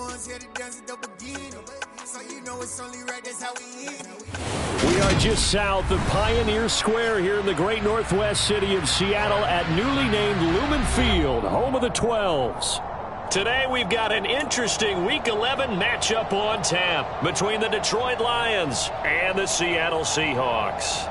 ones here to dance at the beginning. So you know it's only right, that's how we end. We are just south of Pioneer Square here in the great northwest city of Seattle at newly named Lumen Field, home of the 12s. Today we've got an interesting Week 11 matchup on tap between the Detroit Lions and the Seattle Seahawks.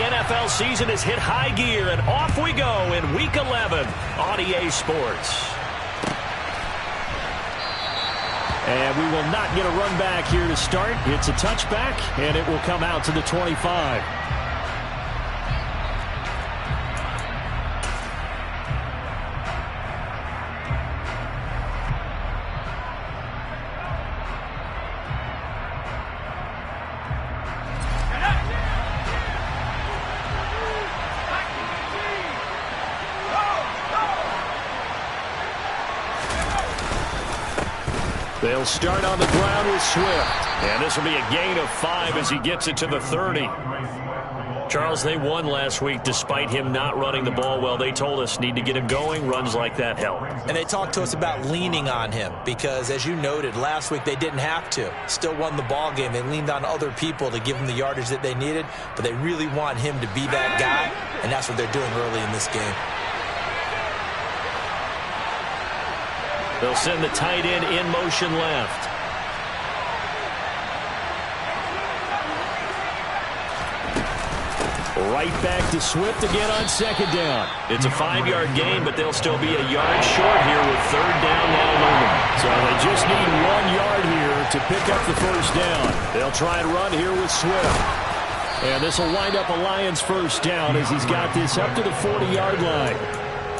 NFL season has hit high gear, and off we go in Week 11 on EA Sports. And we will not get a run back here to start. It's a touchback, and it will come out to the 25. They'll start on the ground with Swift. And this will be a gain of 5 as he gets it to the 30. Charles, they won last week despite him not running the ball well. They told us need to get him going. Runs like that help. And they talked to us about leaning on him because, as you noted, last week they didn't have to. Still won the ball game. They leaned on other people to give them the yardage that they needed, but they really want him to be that guy, and that's what they're doing early in this game. They'll send the tight end in motion left. Right back to Swift again on second down. It's a 5-yard gain, but they'll still be a yard short here with third down now looming. So they just need 1 yard here to pick up the first down. They'll try and run here with Swift. And this will wind up a Lions first down as he's got this up to the 40-yard line.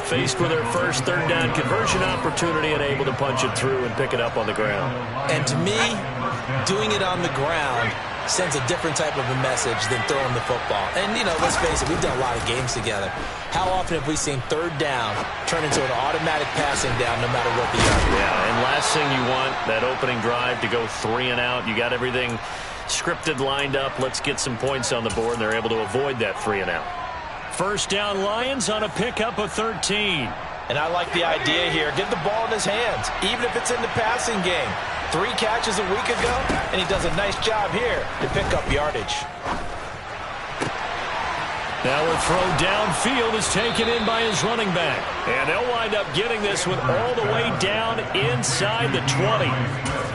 Faced with their first third down conversion opportunity and able to punch it through and pick it up on the ground. And to me, doing it on the ground sends a different type of a message than throwing the football. And, you know, let's face it, we've done a lot of games together. How often have we seen third down turn into an automatic passing down no matter what the yard? Yeah, and last thing you want, that opening drive to go 3 and out. You got everything scripted, lined up. Let's get some points on the board, and they're able to avoid that 3 and out. First down Lions on a pickup of 13. And I like the idea here. Get the ball in his hands, even if it's in the passing game. 3 catches a week ago, and he does a nice job here to pick up yardage. Now a throw downfield is taken in by his running back. And they'll wind up getting this one all the way down inside the 20.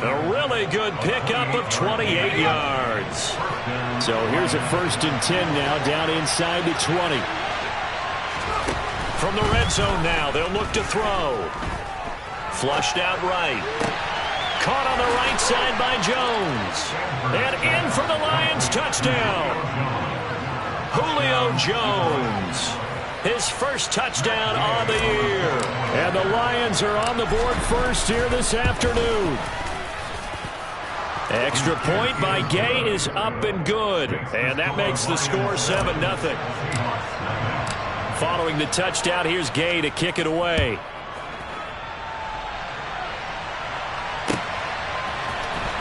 A really good pickup of 28 yards. So here's a 1st and 10 now down inside the 20. From the red zone now, they'll look to throw. Flushed out right. Caught on the right side by Jones. And in for the Lions touchdown. Julio Jones. His first touchdown on the year. And the Lions are on the board first here this afternoon. Extra point by Gay is up and good. And that makes the score 7-0. Following the touchdown, here's Gay to kick it away.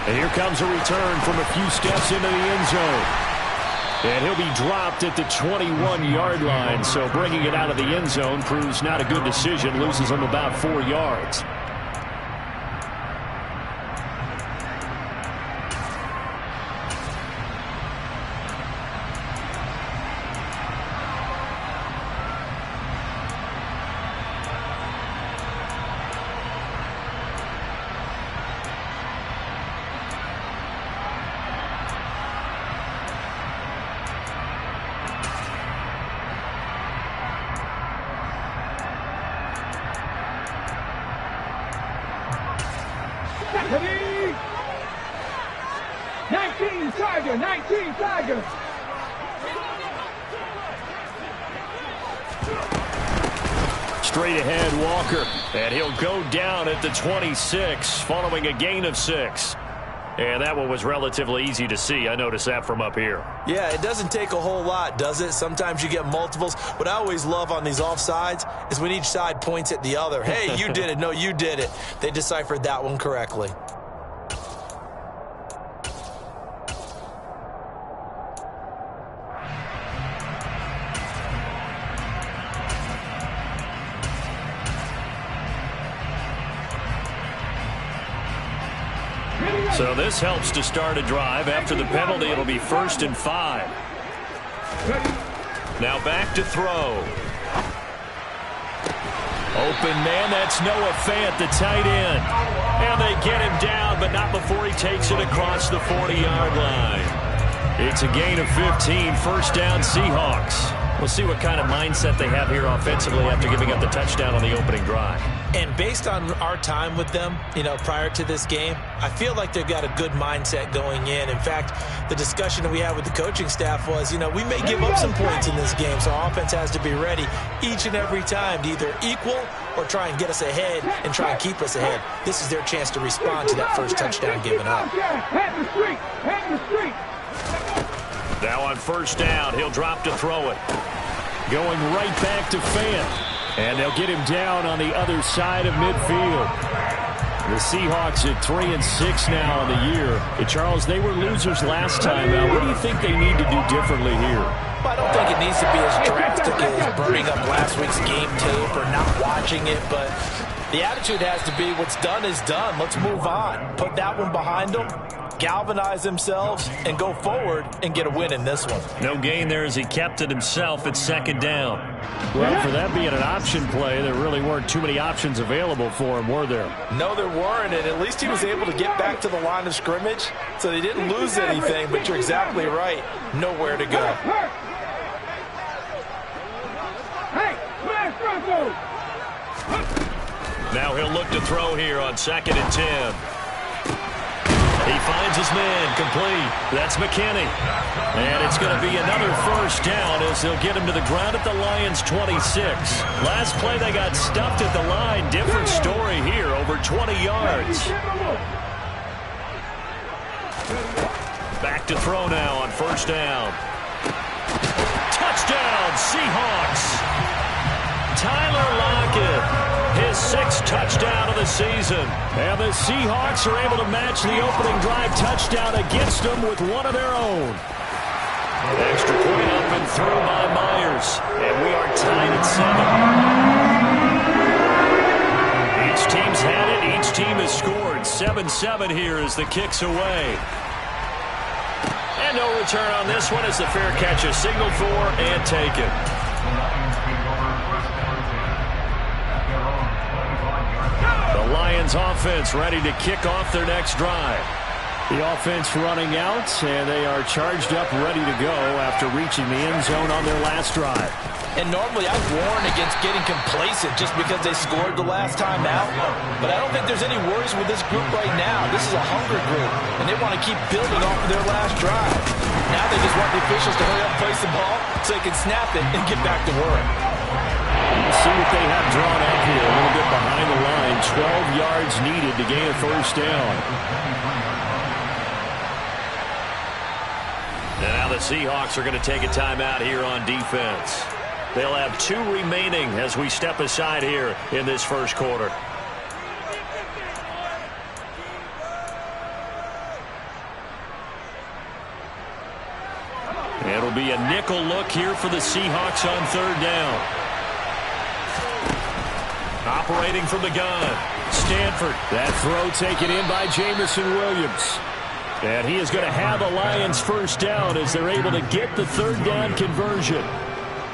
And here comes a return from a few steps into the end zone. And he'll be dropped at the 21-yard line. So bringing it out of the end zone proves not a good decision. Loses him about 4 yards. Ready? 19 Tiger, 19 Tiger. Straight ahead, Walker. And he'll go down at the 26 following a gain of 6. And that one was relatively easy to see. I noticed that from up here. Yeah, it doesn't take a whole lot, does it? Sometimes you get multiples. What I always love on these offsides is when each side points at the other. Hey, you did it. No, you did it. They deciphered that one correctly. So this helps to start a drive. After the penalty, it'll be 1st and 5. Now back to throw. Open man, that's Noah Fant, the tight end. And they get him down, but not before he takes it across the 40-yard line. It's a gain of 15, 1st down Seahawks. We'll see what kind of mindset they have here offensively after giving up the touchdown on the opening drive. And based on our time with them, prior to this game, I feel like they've got a good mindset going in. In fact, the discussion that we had with the coaching staff was, we may give up some points in this game, so our offense has to be ready each and every time to either equal or try and get us ahead and try and keep us ahead. This is their chance to respond to that first touchdown given up. Now on 1st down, he'll drop to throw it. Going right back to Fant. And they'll get him down on the other side of midfield. The Seahawks at 3-6 now on the year. And Charles, they were losers last time out. What do you think they need to do differently here? I don't think it needs to be as drastic as burning up last week's game tape or not watching it, but the attitude has to be what's done is done. Let's move on. Put that one behind them, galvanize themselves, and go forward and get a win in this one. No gain there as he kept it himself at 2nd down. Well, for that being an option play, there really weren't too many options available for him, were there? No, there weren't, and at least he was able to get back to the line of scrimmage, so they didn't lose anything, but you're exactly right. Nowhere to go. Now he'll look to throw here on 2nd and 10. He finds his man, complete. That's McKinney. And it's going to be another 1st down as they'll get him to the ground at the Lions' 26. Last play they got stuffed at the line. Different story here, over 20 yards. Back to throw now on 1st down. Touchdown, Seahawks. Tyler Lockett, his 6th touchdown of the season. And the Seahawks are able to match the opening drive touchdown against them with one of their own. Extra point up and through by Myers. And we are tied at 7. Each team's had it. Each team has scored. 7-7 here as the kick's away. And no return on this one as the fair catch is signaled for and taken. The Lions offense ready to kick off their next drive. The offense running out, and they are charged up, ready to go after reaching the end zone on their last drive. And normally I warn against getting complacent just because they scored the last time out. But I don't think there's any worries with this group right now. This is a hunger group, and they want to keep building off of their last drive. Now they just want the officials to hurry up, place the ball, so they can snap it and get back to work. Let's see what they have drawn up here. A little bit behind the line. 12 yards needed to gain a 1st down. And now the Seahawks are going to take a timeout here on defense. They'll have 2 remaining as we step aside here in this 1st quarter. It'll be a nickel look here for the Seahawks on 3rd down. Operating from the gun, Stanford. That throw taken in by Jamison Williams. And he is going to have a Lions 1st down as they're able to get the 3rd down conversion.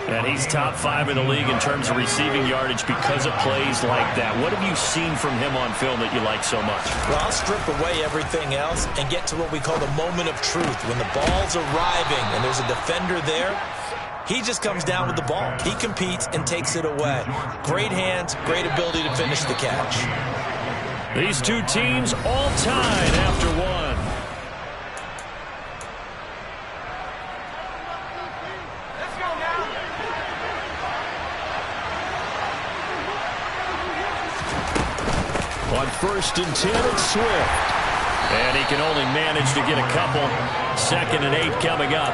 And he's top 5 in the league in terms of receiving yardage because of plays like that. What have you seen from him on film that you like so much? Well, I'll strip away everything else and get to what we call the moment of truth. When the ball's arriving and there's a defender there, he just comes down with the ball. He competes and takes it away. Great hands, great ability to finish the catch. These 2 teams all tied after 1. On 1st and 10, it's Swift. And he can only manage to get a couple. 2nd and 8 coming up.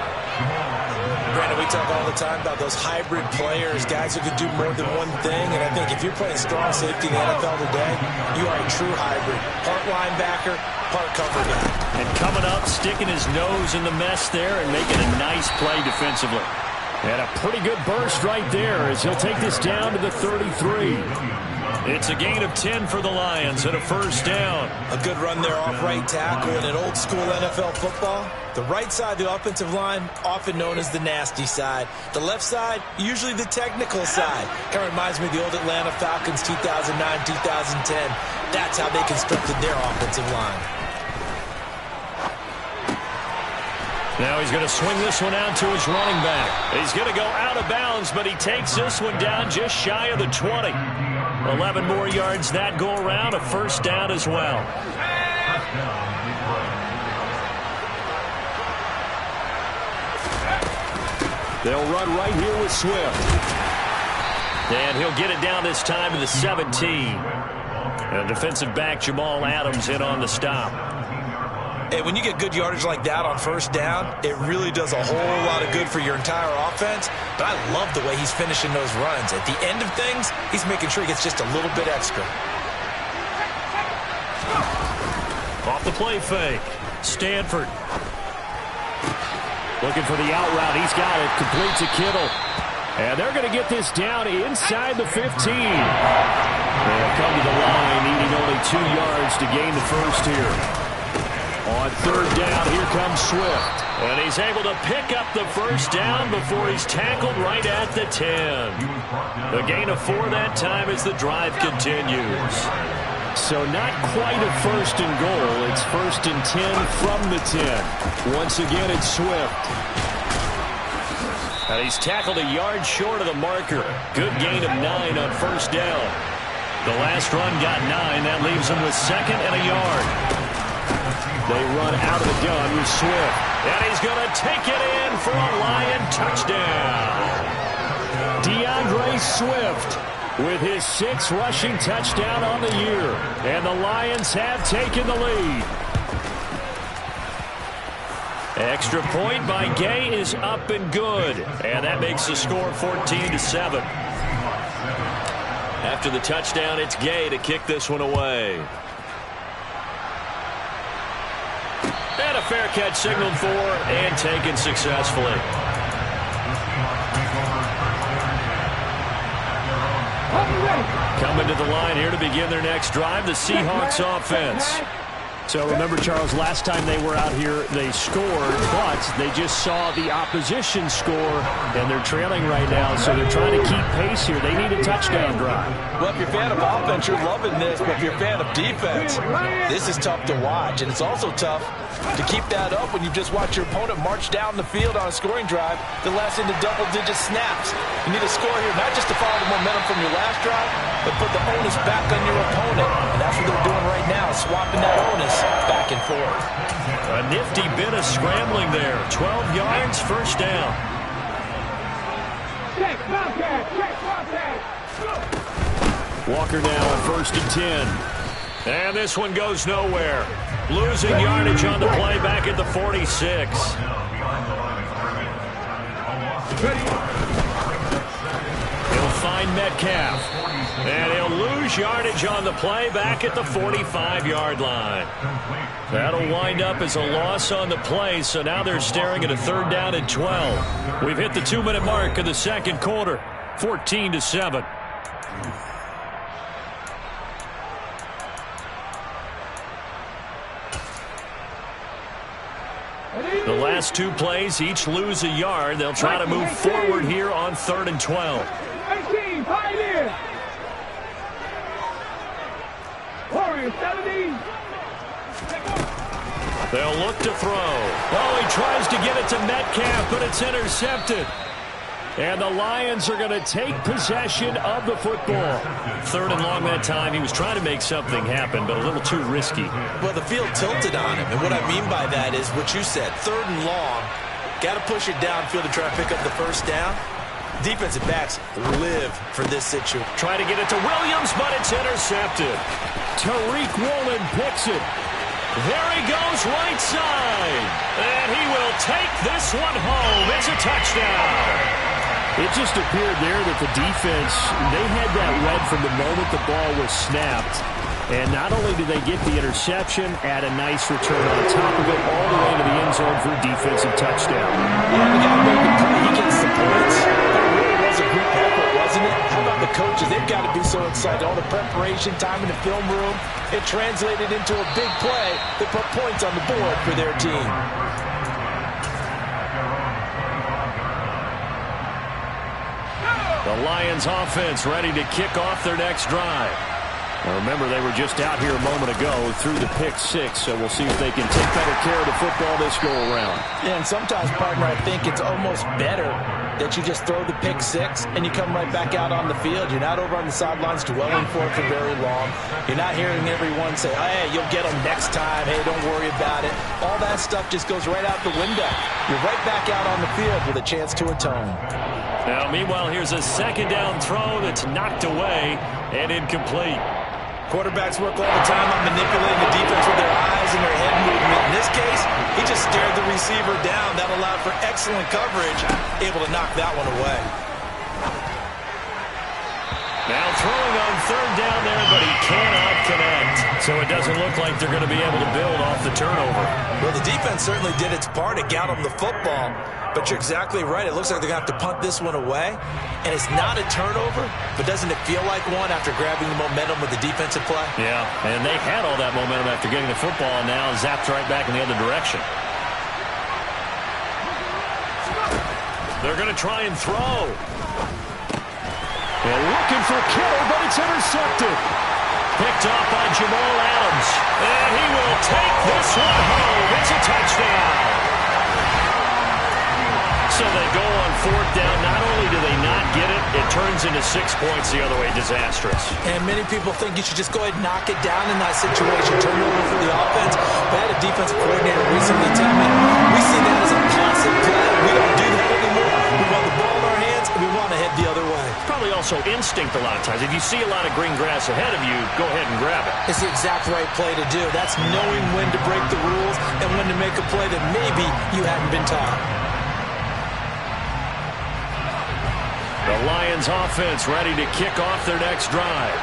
Brandon, we talk all the time about those hybrid players, guys who can do more than one thing. And I think if you're playing strong safety in the NFL today, you are a true hybrid. Part linebacker, part cover guy. And coming up, sticking his nose in the mess there and making a nice play defensively. And a pretty good burst right there as he'll take this down to the 33. It's a gain of 10 for the Lions and a 1st down. A good run there off right tackle in an old-school NFL football. The right side of the offensive line, often known as the nasty side. The left side, usually the technical side. Kind of reminds me of the old Atlanta Falcons 2009-2010. That's how they constructed their offensive line. Now he's going to swing this one out to his running back. He's going to go out of bounds, but he takes this one down just shy of the 20. 11 more yards that go around, a 1st down as well. They'll run right here with Swift. And he'll get it down this time to the 17. And defensive back Jamal Adams in on the stop. Hey, when you get good yardage like that on 1st down, it really does a whole lot of good for your entire offense. But I love the way he's finishing those runs. At the end of things, he's making sure he gets just a little bit extra. Off the play fake. Stanford. Looking for the out route. He's got it. Complete to Kittle. And they're going to get this down inside the 15. They'll come to the line, needing only 2 yards to gain the 1st here. On 3rd down, here comes Swift. And he's able to pick up the 1st down before he's tackled right at the 10. A gain of 4 that time as the drive continues. So not quite a 1st and goal. It's 1st and 10 from the 10. Once again, it's Swift. And he's tackled a yard short of the marker. Good gain of 9 on 1st down. The last run got 9. That leaves him with 2nd and a yard. They run out of the gun with Swift. And he's going to take it in for a Lion touchdown. DeAndre Swift with his 6th rushing touchdown on the year. And the Lions have taken the lead. Extra point by Gay is up and good. And that makes the score 14-7. After the touchdown, it's Gay to kick this one away. And a fair catch signaled for and taken successfully. Coming to the line here to begin their next drive, the Seahawks offense. So remember, Charles, last time they were out here, they scored, but they just saw the opposition score, and they're trailing right now, so they're trying to keep pace here. They need a touchdown drive. Well, if you're a fan of offense, you're loving this, but if you're a fan of defense, this is tough to watch, and it's also tough to keep that up when you just watch your opponent march down the field on a scoring drive that lasts into double-digit snaps. You need a score here, not just to follow the momentum from your last drive, but put the onus back on your opponent, and that's what they're doing right now, swapping that onus back and forth. A nifty bit of scrambling there. 12 yards, 1st down. Walker now on 1st and 10. And this one goes nowhere. Losing yardage on the play back at the 46. He'll find Metcalf. And he'll lose yardage on the play back at the 45-yard line. That'll wind up as a loss on the play, so now they're staring at a 3rd down and 12. We've hit the 2-minute mark of the 2nd quarter, 14-7. The last 2 plays each lose a yard. They'll try to move forward here on 3rd and 12. 18, Pioneer. Warriors, 17. They'll look to throw. Oh, he tries to get it to Metcalf, but it's intercepted. And the Lions are going to take possession of the football. 3rd and long that time. He was trying to make something happen, but a little too risky. Well, the field tilted on him, and what I mean by that is what you said. 3rd and long, got to push it downfield to try to pick up the 1st down. Defensive backs live for this situation. Try to get it to Williams, but it's intercepted. Tariq Woolen picks it. There he goes right side. And he will take this one home. It's a touchdown. It just appeared there that the defense, they had that read from the moment the ball was snapped. And not only did they get the interception, add a nice return on top of it, all the way to the end zone for a defensive touchdown. Yeah, the guy made the play. He gets the points. That really was a group effort, wasn't it? How about the coaches? They've got to be so excited. All the preparation, time in the film room, it translated into a big play that put points on the board for their team. The Lions offense ready to kick off their next drive. Now remember, they were just out here a moment ago through the pick six, so we'll see if they can take better care of the football this go-around. Yeah, and sometimes, partner, I think it's almost better that you just throw the pick six and you come right back out on the field. You're not over on the sidelines dwelling for it for very long. You're not hearing everyone say, hey, you'll get them next time. Hey, don't worry about it. All that stuff just goes right out the window. You're right back out on the field with a chance to atone. Now, meanwhile, here's a second down throw that's knocked away and incomplete. Quarterbacks work all the time on manipulating the defense with their eyes and their head movement. In this case, he just stared the receiver down. That allowed for excellent coverage, able to knock that one away. Now throwing on third down there, but he cannot connect. So it doesn't look like they're going to be able to build off the turnover. Well, the defense certainly did its part. It got them the football. But you're exactly right. It looks like they're going to have to punt this one away. And it's not a turnover, but doesn't it feel like one after grabbing the momentum with the defensive play? Yeah, and they had all that momentum after getting the football, and now zapped right back in the other direction. They're going to try and throw. They're looking for Kittle, but it's intercepted. Picked off by Jamal Adams. And he will take this one home. It's a touchdown. So they go on fourth down. Not only do they not get it, it turns into 6 points the other way. Disastrous. And many people think you should just go ahead and knock it down in that situation. Turn it over for the offense. But I had a defensive coordinator recently tell me, we see that as a passive play. We don't do that anymore. We want the ball in our hands, and we want to head the other way. Probably also instinct a lot of times. If you see a lot of green grass ahead of you, go ahead and grab it. It's the exact right play to do. That's knowing when to break the rules and when to make a play that maybe you hadn't been taught. The Lions offense ready to kick off their next drive.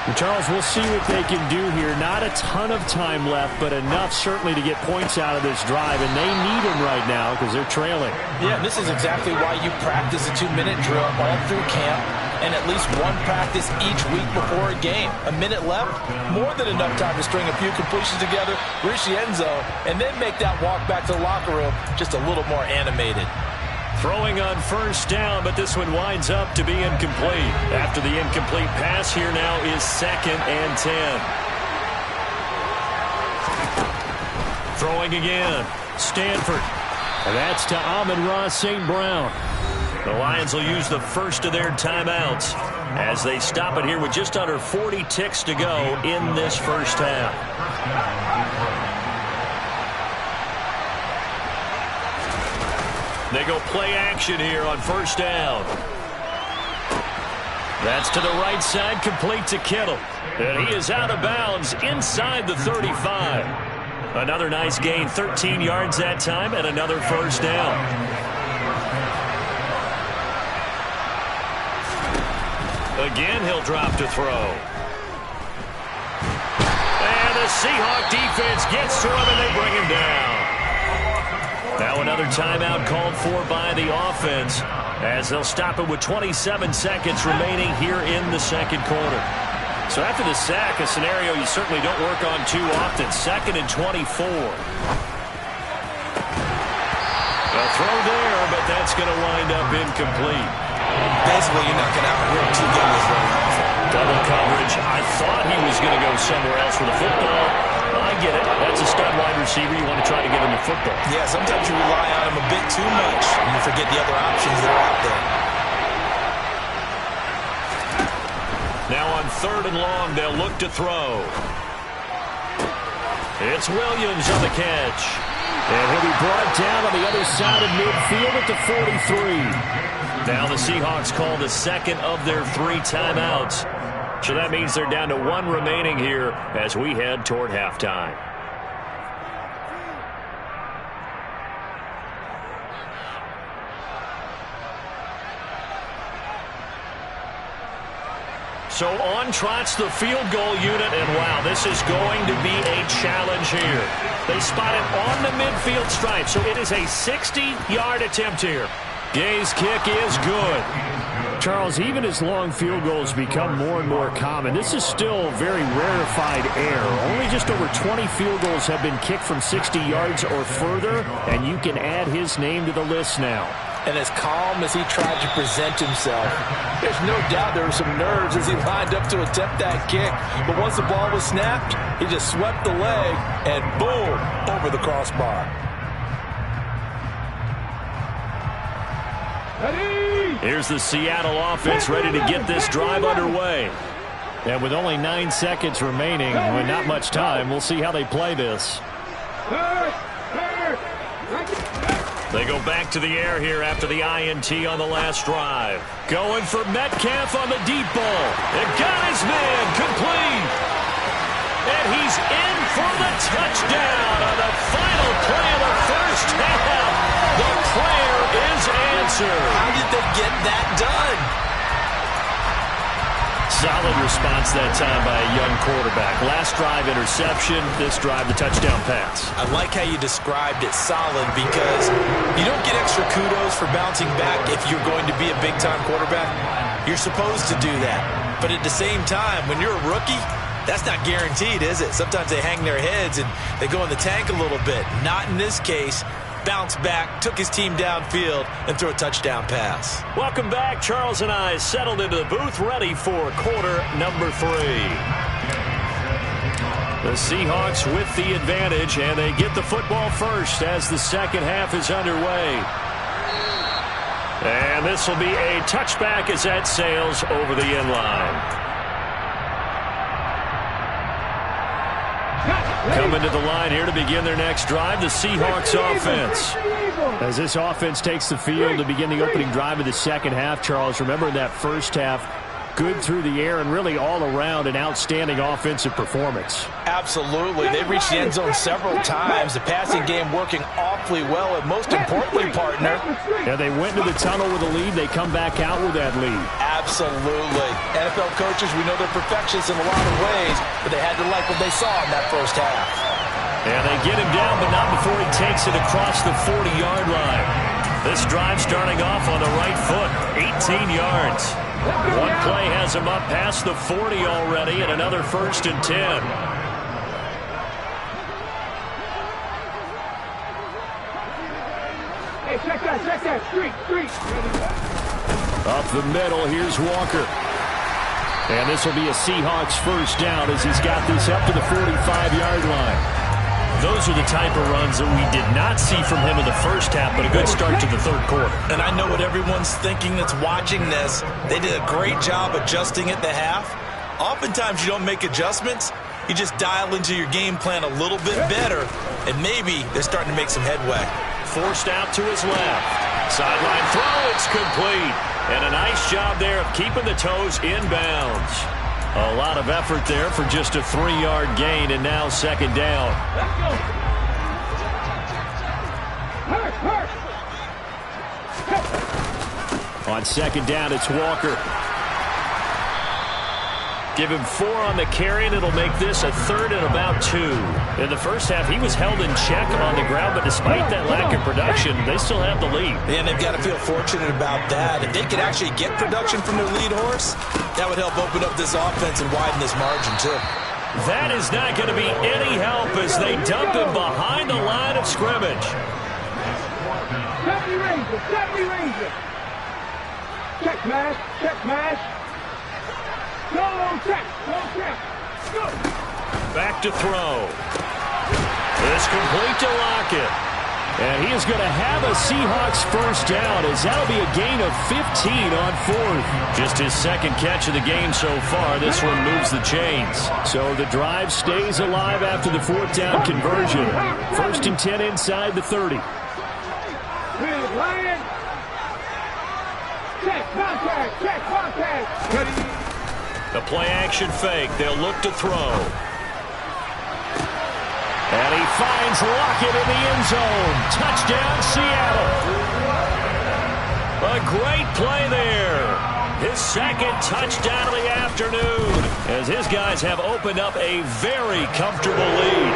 And Charles, we'll see what they can do here. Not a ton of time left, but enough certainly to get points out of this drive, and they need them right now because they're trailing. Yeah, this is exactly why you practice a 2-minute drill all through camp and at least one practice each week before a game. A minute left, more than enough time to string a few completions together, reach the end zone, and then make that walk back to the locker room just a little more animated. Throwing on first down, but this one winds up to be incomplete. After the incomplete pass, here now is 2nd and 10. Throwing again, Stanford. And that's to Amon-Ra St. Brown. The Lions will use the first of their timeouts as they stop it here with just under 40 ticks to go in this first half. They go play action here on first down. That's to the right side, complete to Kittle. And he is out of bounds inside the 35. Another nice gain, 13 yards that time, and another first down. Again, he'll drop to throw. And the Seahawk defense gets to him, and they bring him down. Now another timeout called for by the offense as they'll stop it with 27 seconds remaining here in the second quarter. So after the sack, a scenario you certainly don't work on too often. 2nd and 24. A throw there, but that's going to wind up incomplete. Basically, you're not going to out-rip 2 guys very often. Double coverage. I thought he was going to go somewhere else with the football. I get it. That's a stud wide receiver. You want to try to get him the football. Yeah, sometimes you rely on him a bit too much, and you forget the other options that are out there. Now on 3rd and long, they'll look to throw. It's Williams on the catch. And he'll be brought down on the other side of midfield at the 43. Now the Seahawks call the 2nd of their 3 timeouts. So that means they're down to 1 remaining here as we head toward halftime. So on trots the field goal unit, and wow, this is going to be a challenge here. They spot it on the midfield stripe, so it is a 60-yard attempt here. Gay's kick is good. Charles, even as long field goals become more and more common, this is still very rarefied air. Only just over 20 field goals have been kicked from 60 yards or further, and you can add his name to the list now. And as calm as he tried to present himself, there's no doubt there were some nerves as he lined up to attempt that kick. But once the ball was snapped, he just swept the leg and boom, over the crossbar. Here's the Seattle offense ready to get this drive underway. And with only 9 seconds remaining, with not much time, we'll see how they play this. They go back to the air here after the INT on the last drive. Going for Metcalf on the deep ball. It got his man complete. And he's in for the touchdown on the final play of the first half. The prayer is answered. How did they get that done? Solid response that time by a young quarterback. Last drive, interception. This drive, the touchdown pass. I like how you described it, solid, because you don't get extra kudos for bouncing back if you're going to be a big-time quarterback. You're supposed to do that. But at the same time, when you're a rookie, that's not guaranteed, is it? Sometimes they hang their heads and they go in the tank a little bit. Not in this case. Bounced back, took his team downfield, and threw a touchdown pass. Welcome back. Charles and I settled into the booth, ready for quarter number 3. The Seahawks with the advantage, and they get the football first as the second half is underway. And this will be a touchback as that sails over the end line. Coming to the line here to begin their next drive, the Seahawks offense. As this offense takes the field to begin the opening drive of the second half, Charles, remember in that first half, good through the air and really all around an outstanding offensive performance. Absolutely. They reached the end zone several times. The passing game working awfully well, and most importantly, partner. Yeah, they went to the tunnel with a lead. They come back out with that lead. Absolutely. NFL coaches, we know they're perfectionists in a lot of ways, but they had to like what they saw in that first half. And they get him down, but not before he takes it across the 40-yard line. This drive starting off on the right foot, 18 yards. One play has him up past the 40 already, and another 1st and 10. Hey, check that, street. Up the middle, here's Walker. And this will be a Seahawks first down as he's got this up to the 45-yard line. Those are the type of runs that we did not see from him in the first half, but a good start to the third quarter. And I know what everyone's thinking that's watching this. They did a great job adjusting at the half. Oftentimes you don't make adjustments. You just dial into your game plan a little bit better, and maybe they're starting to make some headway. Forced out to his left. Sideline throw, it's complete. And a nice job there of keeping the toes inbounds. A lot of effort there for just a 3-yard gain, and now second down. Let's go. Hurt. On second down, it's Walker. Give him 4 on the carry, and it'll make this a 3rd and about 2. In the first half, he was held in check on the ground, but despite that lack of production, they still have the lead. And they've got to feel fortunate about that. If they could actually get production from their lead horse, that would help open up this offense and widen this margin, too. That is not going to be any help as they dump him behind the line of scrimmage. 70 Ranger. Check mash. Go, check. Go. Back to throw. It's complete to Lockett. And he is going to have a Seahawks first down as that'll be a gain of 15 on 4th. Just his second catch of the game so far. This one moves the chains. So the drive stays alive after the 4th down conversion. 1st and 10 inside the 30. Lion. Check contact. The play-action fake. They'll look to throw. And he finds Lockett in the end zone. Touchdown, Seattle. A great play there. his second touchdown of the afternoon, as his guys have opened up a very comfortable lead.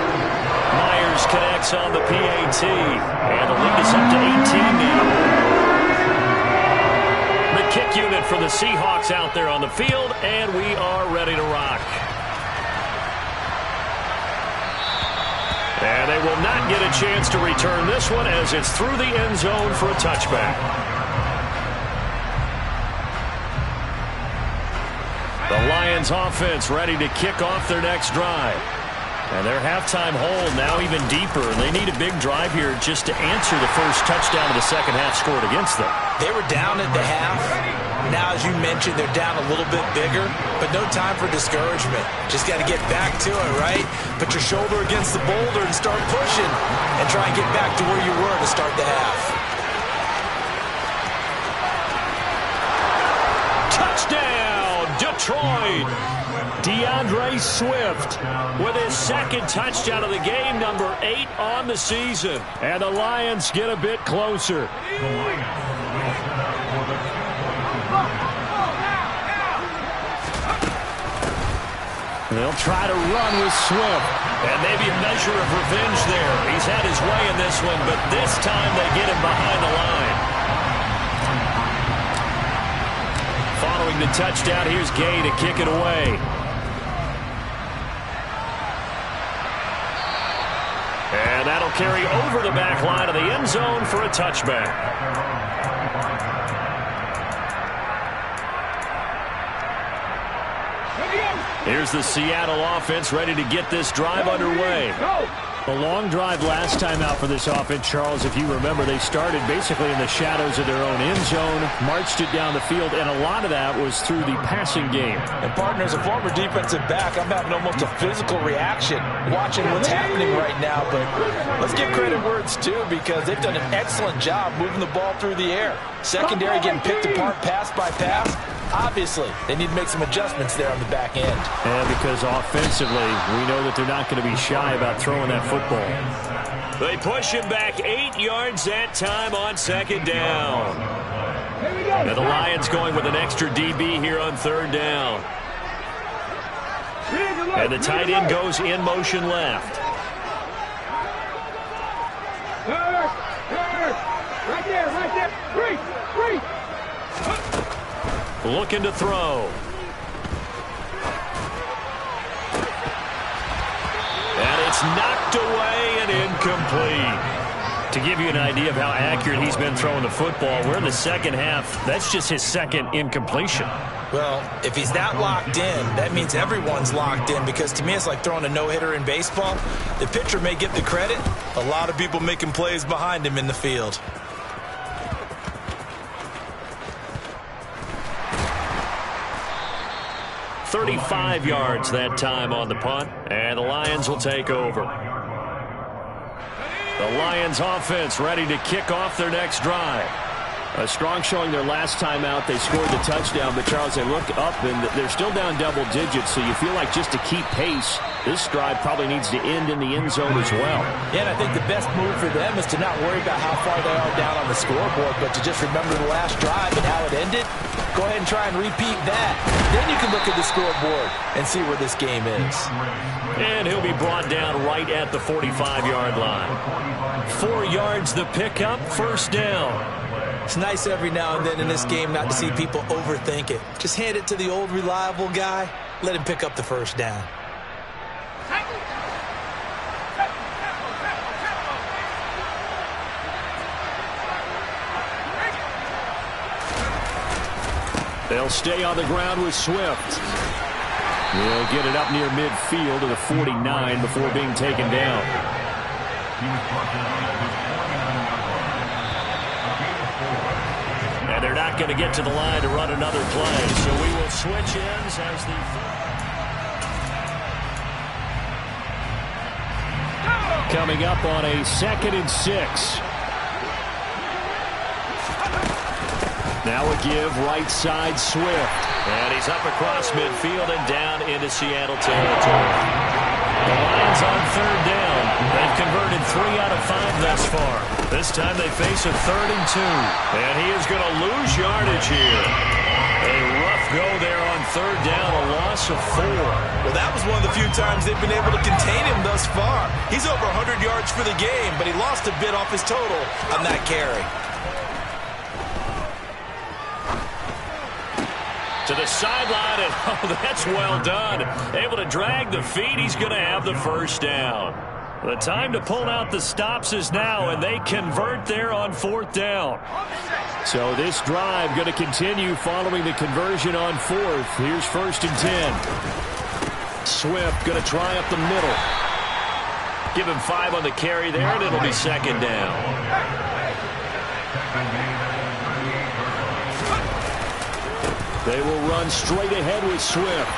Myers connects on the PAT, and the lead is up to 18 now. The kick unit for the Seahawks out there on the field, and we are ready to rock. And they will not get a chance to return this one as it's through the end zone for a touchback. The Lions offense ready to kick off their next drive. And their halftime hole now even deeper, and they need a big drive here just to answer the first touchdown of the second half scored against them. They were down at the half. Now, as you mentioned, they're down a little bit bigger, but no time for discouragement. Just got to get back to it, right? Put your shoulder against the boulder and start pushing, and try and get back to where you were to start the half. Touchdown, Detroit! DeAndre Swift with his second touchdown of the game, number 8 on the season. And the Lions get a bit closer. They'll try to run with Swift. And maybe a measure of revenge there. He's had his way in this one, but this time they get him behind the line. Following the touchdown, here's Gay to kick it away. And that'll carry over the back line of the end zone for a touchback. Here's the Seattle offense ready to get this drive underway. A long drive last time out for this offense, Charles. If you remember, they started basically in the shadows of their own end zone, marched it down the field, and a lot of that was through the passing game. And, partner, as a former defensive back, I'm having almost a physical reaction watching what's happening right now. But let's give credit where it's due, because they've done an excellent job moving the ball through the air. Secondary getting picked apart pass by pass. Obviously, they need to make some adjustments there on the back end. And because offensively, we know that they're not going to be shy about throwing that football. They push him back 8 yards that time on second down. And the Lions going with an extra DB here on third down. And the tight end goes in motion left. Right there. Free. Looking to throw. And it's knocked away and incomplete. To give you an idea of how accurate he's been throwing the football, we're in the second half. That's just his second incompletion. Well, if he's that locked in, that means everyone's locked in, because to me it's like throwing a no-hitter in baseball. The pitcher may get the credit. A lot of people making plays behind him in the field. 35 yards that time on the punt, and the Lions will take over. The Lions offense ready to kick off their next drive. A strong showing their last time out. They scored the touchdown, but, Charles, they look up, and they're still down double digits, so you feel like just to keep pace, this drive probably needs to end in the end zone as well. Yeah, and I think the best move for them is to not worry about how far they are down on the scoreboard, but to just remember the last drive and how it ended. Go ahead and try and repeat that. Then you can look at the scoreboard and see where this game is. And he'll be brought down right at the 45-yard line. 4 yards the pickup, first down. It's nice every now and then in this game not to see people overthink it. Just hand it to the old reliable guy. Let him pick up the first down. They'll stay on the ground with Swift. They'll get it up near midfield to the 49 before being taken down. And they're not going to get to the line to run another play, so we will switch ends as the... Coming up on a 2nd and 6. Now a give, right side, Swift. And he's up across midfield and down into Seattle territory. The Lions on third down. They've converted 3 out of 5 thus far. This time they face a 3rd and 2. And he is going to lose yardage here. A go there on third down, a loss of 4. Well, that was one of the few times they've been able to contain him thus far. He's over 100 yards for the game, but he lost a bit off his total on that carry. To the sideline, and oh, that's well done. Able to drag the feet. He's going to have the first down. The time to pull out the stops is now, and they convert there on fourth down. So this drive going to continue following the conversion on fourth. Here's 1st and 10. Swift going to try up the middle. Give him 5 on the carry there, and it'll be 2nd down. They will run straight ahead with Swift.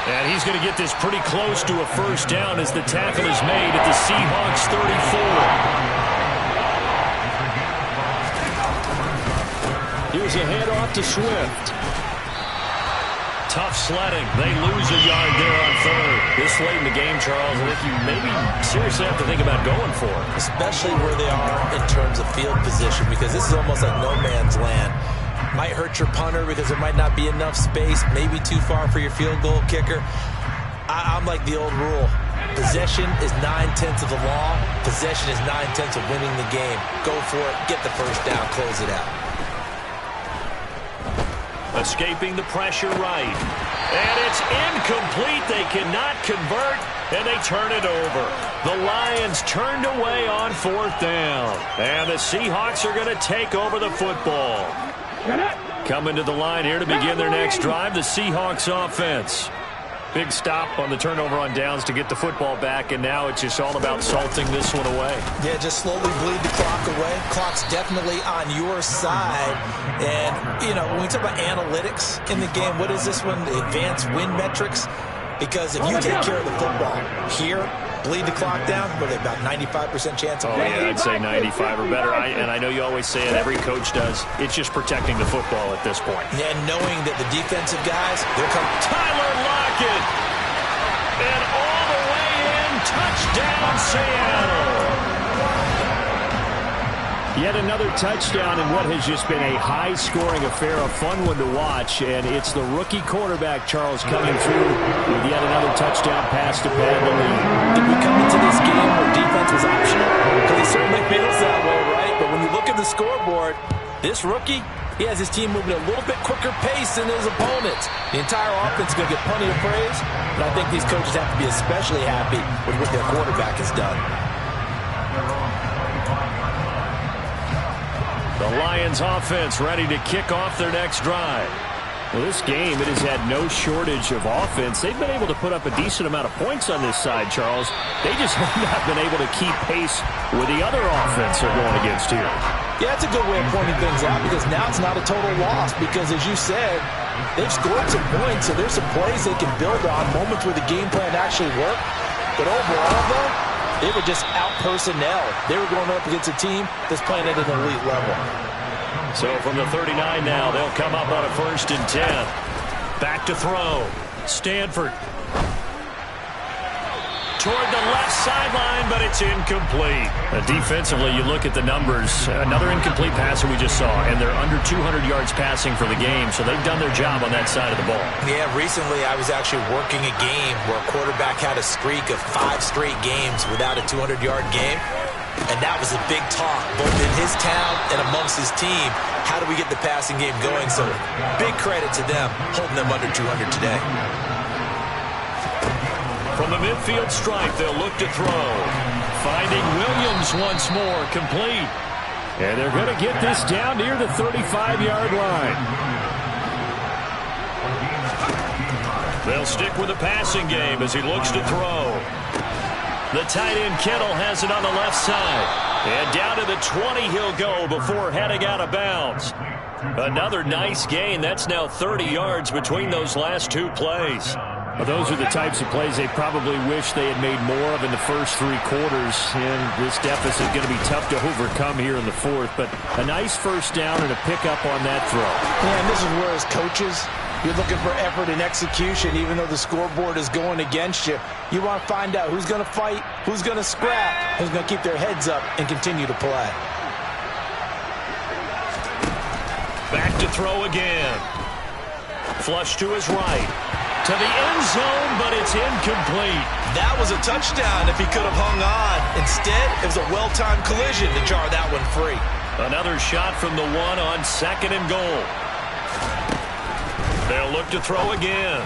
And he's going to get this pretty close to a first down as the tackle is made at the Seahawks 34. Here's a handoff to Swift. Tough sledding. They lose a yard there on third. This late in the game, Charles, I think you maybe seriously have to think about going for it. Especially where they are in terms of field position, because this is almost like no man's land. Might hurt your punter because there might not be enough space, maybe too far for your field goal kicker. I'm like the old rule. Possession is 9/10 of the law. Possession is 9/10 of winning the game. Go for it. Get the first down. Close it out. Escaping the pressure right. And it's incomplete. They cannot convert, and they turn it over. The Lions turned away on fourth down. And the Seahawks are going to take over the football. Coming to the line here to begin their next drive, the Seahawks offense. Big stop on the turnover on downs to get the football back, and now it's just all about salting this one away. Yeah, just slowly bleed the clock away. Clock's definitely on your side. And, you know, when we talk about analytics in the game, what is this one? The advanced win metrics? Because if you take care of the football here, bleed the clock down, but about 95% chance of winning. Yeah, I'd say 95 or better. And I know you always say it, every coach does. It's just protecting the football at this point. Yeah, and knowing that the defensive guys, they're coming. Tyler Lockett! And all the way in, touchdown Seattle! Yet another touchdown in what has just been a high-scoring affair, a fun one to watch, and it's the rookie quarterback, Charles, coming through with yet another touchdown pass to pad the lead. Did we come into this game where defense was optional? Because it certainly feels that way, right? But when you look at the scoreboard, this rookie, he has his team moving at a little bit quicker pace than his opponents. The entire offense is going to get plenty of praise, but I think these coaches have to be especially happy with what their quarterback has done. The Lions offense ready to kick off their next drive. Well, this game, it has had no shortage of offense. They've been able to put up a decent amount of points on this side, Charles. They just have not been able to keep pace with the other offense they're going against here. Yeah, that's a good way of pointing things out, because now it's not a total loss, because as you said, they've scored some points, so there's some plays they can build on, moments where the game plan actually worked. But overall, though, they were just out-personnel. They were going up against a team that's playing at an elite level. So from the 39 now, they'll come up on a 1st and 10. Back to throw. Stanford. Toward the left sideline, but it's incomplete. Defensively, you look at the numbers. Another incomplete passer we just saw, and they're under 200 yards passing for the game, so they've done their job on that side of the ball. Yeah, recently I was actually working a game where a quarterback had a streak of 5 straight games without a 200-yard game, and that was a big talk, both in his town and amongst his team. How do we get the passing game going? So big credit to them, holding them under 200 today. From the midfield stripe, they'll look to throw. Finding Williams once more, complete. And they're going to get this down near the 35-yard line. They'll stick with the passing game as he looks to throw. The tight end Kittle has it on the left side. And down to the 20 he'll go before heading out of bounds. Another nice gain. That's now 30 yards between those last 2 plays. Well, those are the types of plays they probably wish they had made more of in the first 3 quarters. And this deficit is going to be tough to overcome here in the 4th. But a nice first down and a pickup on that throw. Yeah, and this is where as coaches, you're looking for effort and execution, even though the scoreboard is going against you. You want to find out who's going to fight, who's going to scrap, who's going to keep their heads up and continue to play. Back to throw again. Flush to his right. To the end zone, but it's incomplete. That was a touchdown if he could have hung on. Instead, it was a well-timed collision to jar that one free. Another shot from the 1 on 2nd and goal. They'll look to throw again.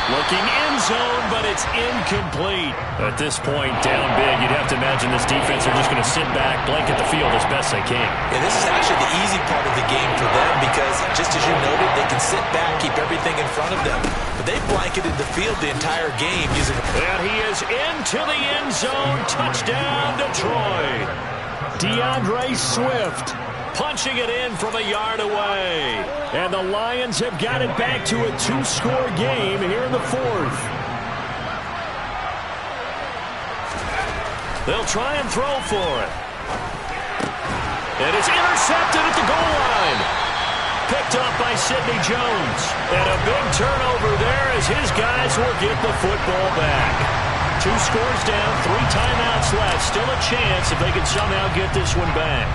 Looking end zone, but it's incomplete. At this point, down big, you'd have to imagine this defense are just going to sit back, blanket the field as best they can. Yeah, this is actually the easy part of the game for them because, just as you noted, they can sit back, keep everything in front of them. But they blanketed the field the entire game using... And he is into the end zone. Touchdown, Detroit. DeAndre Swift punching it in from a yard away. And the Lions have got it back to a 2-score game here in the 4th. They'll try and throw for it. And it's intercepted at the goal line. Picked up by Sidney Jones. And a big turnover there as his guys will get the football back. 2 scores down, 3 timeouts left. Still a chance if they can somehow get this one back.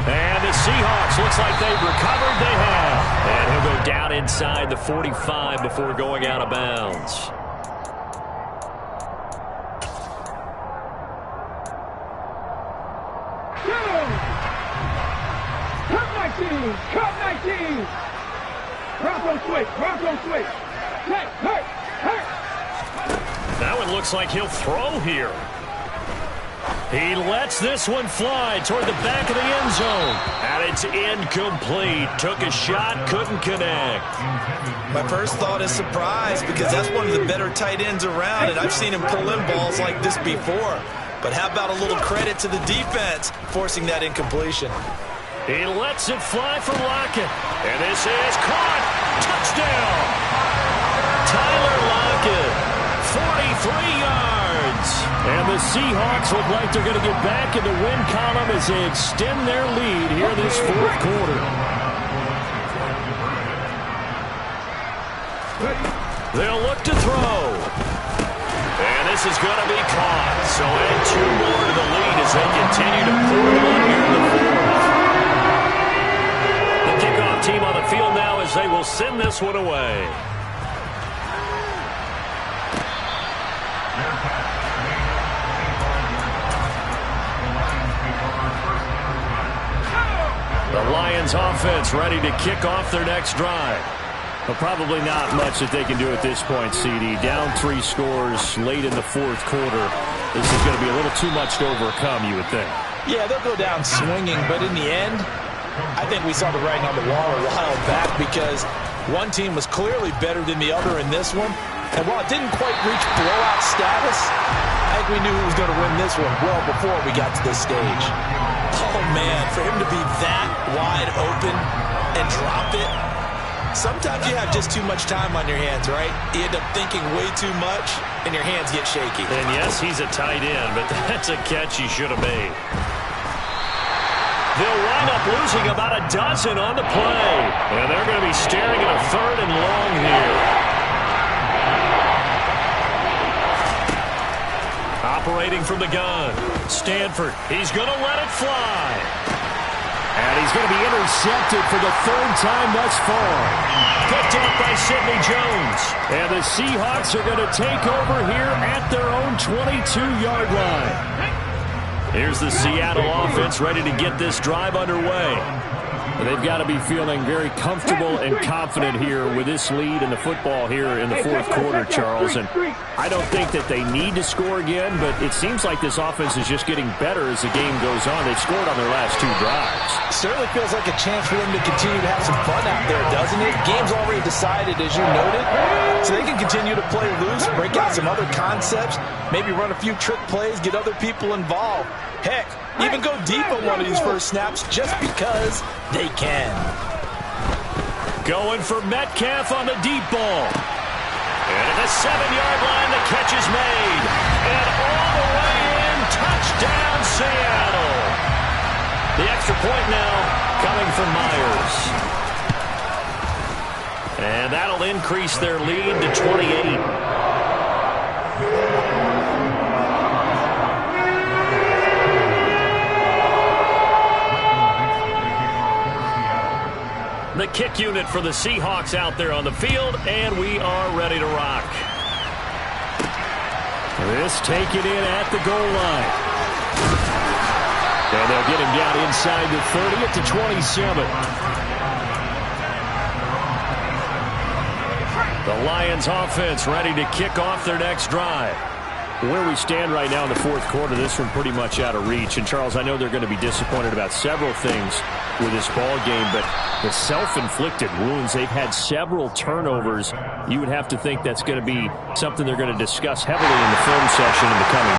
And the Seahawks, looks like they've recovered. They have. And he'll go down inside the 45 before going out of bounds. Cut 19. Bronco switch. Hurt. That one looks like he'll throw here. He lets this one fly toward the back of the end zone. And it's incomplete. Took a shot, couldn't connect. My first thought is surprise because that's one of the better tight ends around, and I've seen him pull in balls like this before. But how about a little credit to the defense forcing that incompletion? He lets it fly from Lockett. And this is caught. Touchdown. Tyler Lockett, 43 yards. And the Seahawks look like they're going to get back in the win column as they extend their lead here this 4th quarter. They'll look to throw. And this is going to be caught. So add 2 more to the lead as they continue to pour it on here in the 4th. The kickoff team on the field now as they will send this one away. The Lions offense ready to kick off their next drive. But probably not much that they can do at this point, CD. Down 3 scores late in the 4th quarter. This is going to be a little too much to overcome, you would think. Yeah, they'll go down swinging, but in the end, I think we saw the writing on the wall a while back because one team was clearly better than the other in this one. And while it didn't quite reach blowout status, I think we knew who was going to win this one well before we got to this stage. Oh, man, for him to be that wide open and drop it, sometimes you have just too much time on your hands, right? You end up thinking way too much, and your hands get shaky. And yes, he's a tight end, but that's a catch he should have made. They'll wind up losing about a dozen on the play. And they're going to be staring at a 3rd and long here. Operating from the gun. Stanford, he's going to let it fly. And he's going to be intercepted for the 3rd time thus far. Picked up by Sidney Jones. And the Seahawks are going to take over here at their own 22-yard line. Here's the Seattle offense ready to get this drive underway. They've got to be feeling very comfortable and confident here with this lead in the football here in the 4th quarter, Charles. And I don't think that they need to score again, but it seems like this offense is just getting better as the game goes on. They've scored on their last 2 drives. Certainly feels like a chance for them to continue to have some fun out there, doesn't it? Game's already decided, as you noted, so they can continue to play loose, break out some other concepts, maybe run a few trick plays, get other people involved. Heck, even go deep on one of these first snaps just because they can. Going for Metcalf on the deep ball. And at the 7-yard line, the catch is made. And all the way in, touchdown Seattle. The extra point now coming from Myers. And that'll increase their lead to 28. kick unit for the Seahawks out there on the field, and we are ready to rock. This taken in at the goal line. And they'll get him down inside the 30 at the 27. The Lions offense ready to kick off their next drive. Where we stand right now in the fourth quarter, this one pretty much out of reach. And, Charles, I know they're going to be disappointed about several things with this ball game, but the self-inflicted wounds, they've had several turnovers. You would have to think that's going to be something they're going to discuss heavily in the film session in the coming